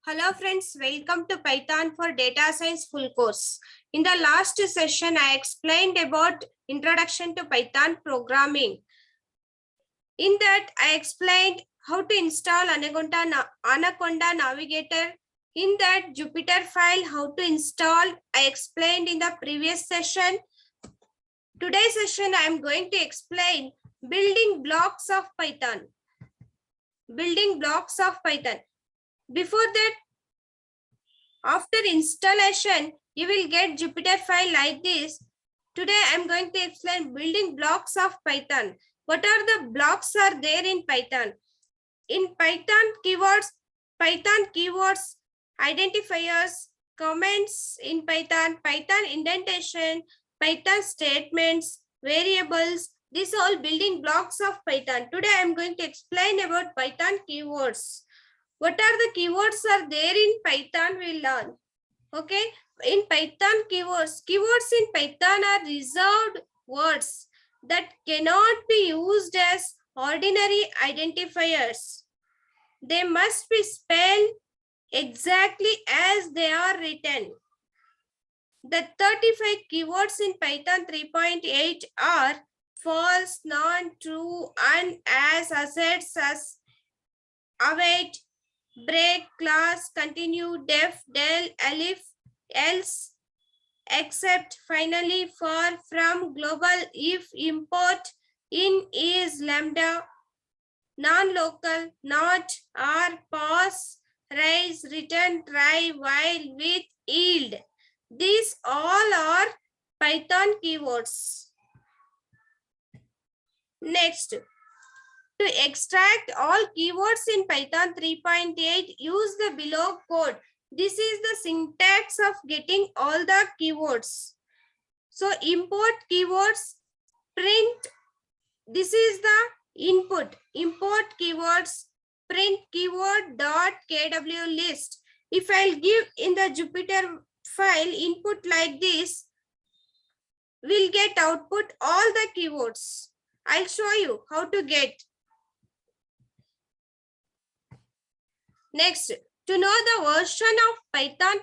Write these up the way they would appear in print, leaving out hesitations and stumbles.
Hello friends, welcome to Python for Data Science full course. In the last session, I explained about introduction to Python programming. In that, I explained how to install Anaconda Navigator. In that Jupyter file, how to install, I explained in the previous session. Today's session, I am going to explain building blocks of Python. Building blocks of Python. Before that, after installation, you will get Jupyter file like this. Today, I am going to explain building blocks of Python. What are the blocks are there in Python? In Python keywords, identifiers, comments in Python, Python indentation, Python statements, variables. These are all building blocks of Python. Today, I am going to explain about Python keywords. What are the keywords are there in Python? We'll learn. Okay. In Python keywords in Python are reserved words that cannot be used as ordinary identifiers. They must be spelled exactly as they are written. The 35 keywords in Python 3.8 are false, non-true, and as, assets, as, await, break, class, continue, def, del, elif, else, except, finally, for, from, global, if, import, in, is, lambda, non-local, not, are, pause, rise, return, try, while, with, yield. These all are Python keywords. Next, to extract all keywords in Python 3.8, use the below code. This is the syntax of getting all the keywords. So import keywords, print. This is the input. Import keywords, print keyword dot kw list. If I'll give in the Jupyter file input like this, we'll get output all the keywords. I'll show you how to get. Next, to know the version of Python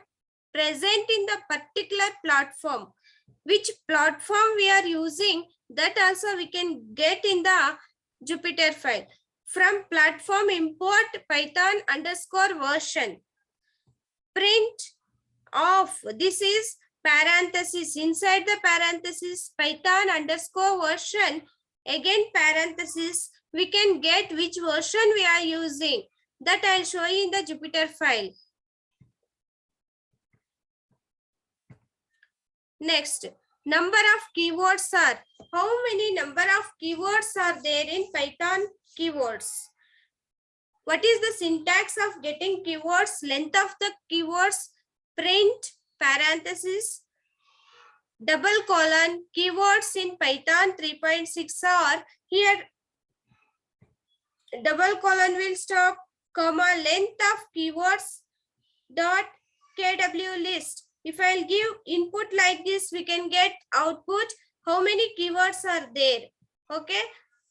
present in the particular platform, which platform we are using, that also we can get in the Jupyter file. From platform, import Python underscore version. Print of, this is parenthesis. Inside the parenthesis, Python underscore version, again parenthesis, we can get which version we are using. That I'll show you in the Jupyter file. Next, number of keywords are, how many number of keywords are there in Python keywords? What is the syntax of getting keywords? Length of the keywords, print, parenthesis, double colon, keywords in Python 3.6 are, here double colon will stop, comma, length of keywords dot kw list. If I'll give input like this, we can get output how many keywords are there. Okay.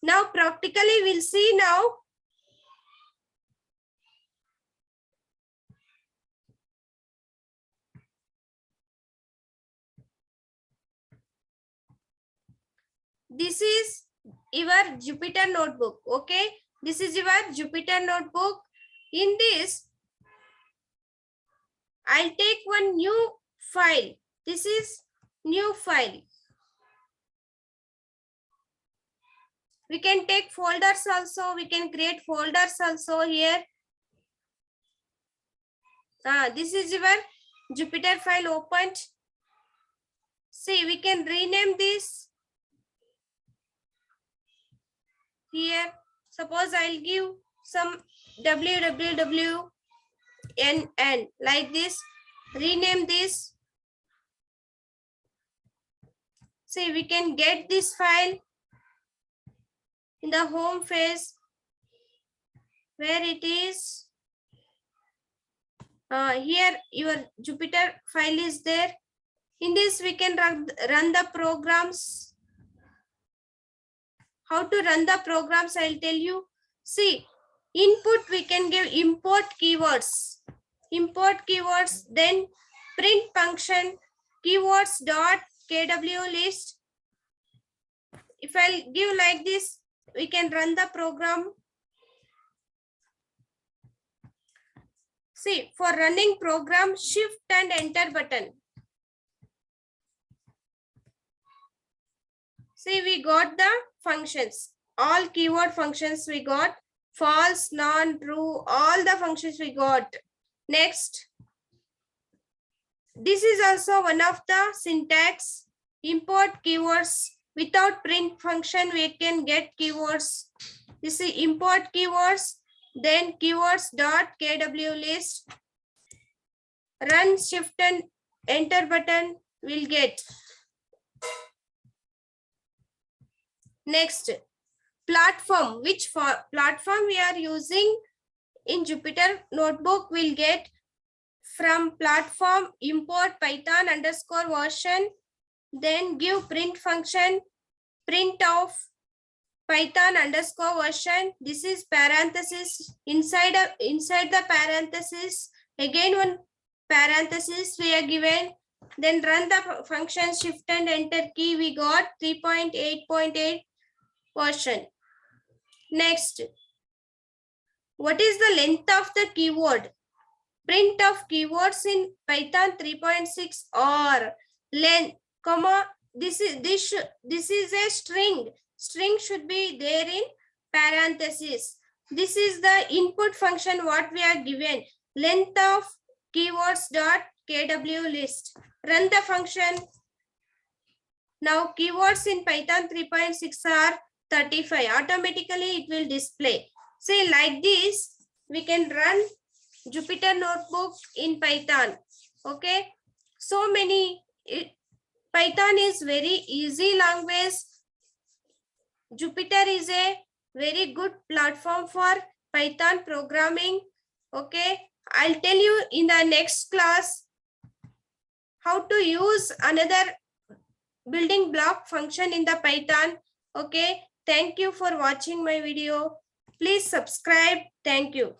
Now practically we'll see now. This is your Jupyter notebook. Okay. This is your Jupyter notebook. In this, I'll take one new file. This is new file. We can take folders also. We can create folders also here. This is your Jupyter file opened. See, we can rename this. Here, suppose I'll give some wwwnn like this. Rename this. See, we can get this file in the home phase where it is. Here your Jupyter file is there. In this we can run the programs. How to run the programs, I'll tell you. See, input we can give import keywords. import keywords, then print function, keywords dot kw list. If I give like this, we can run the program. See, for running program, shift and enter button. See, we got the functions, all keyword functions we got, false, non, true, all the functions we got. Next, this is also one of the syntax, import keywords. Without print function, we can get keywords. This is import keywords, then keywords dot kw list, run shift and enter button will get. Next, platform, which platform we are using in Jupyter notebook will get from platform, import python underscore version, then give print function, print of python underscore version. This is parenthesis, inside the parenthesis, again one parenthesis we are given, then run the function shift and enter key, we got 3.8.8 version. Next, what is the length of the keyword? Print of keywords in Python 3.6 or length, comma, this is a string. String should be there in parenthesis. This is the input function what we are given. Length of keywords dot kw list. Run the function. Now keywords in Python 3.6 are 35. Automatically it will display. See, like this, we can run Jupyter notebook in Python. Okay. So many, Python is very easy language. Jupyter is a very good platform for Python programming. Okay. I'll tell you in the next class how to use another building block function in the Python. Okay. Thank you for watching my video. Please subscribe. Thank you.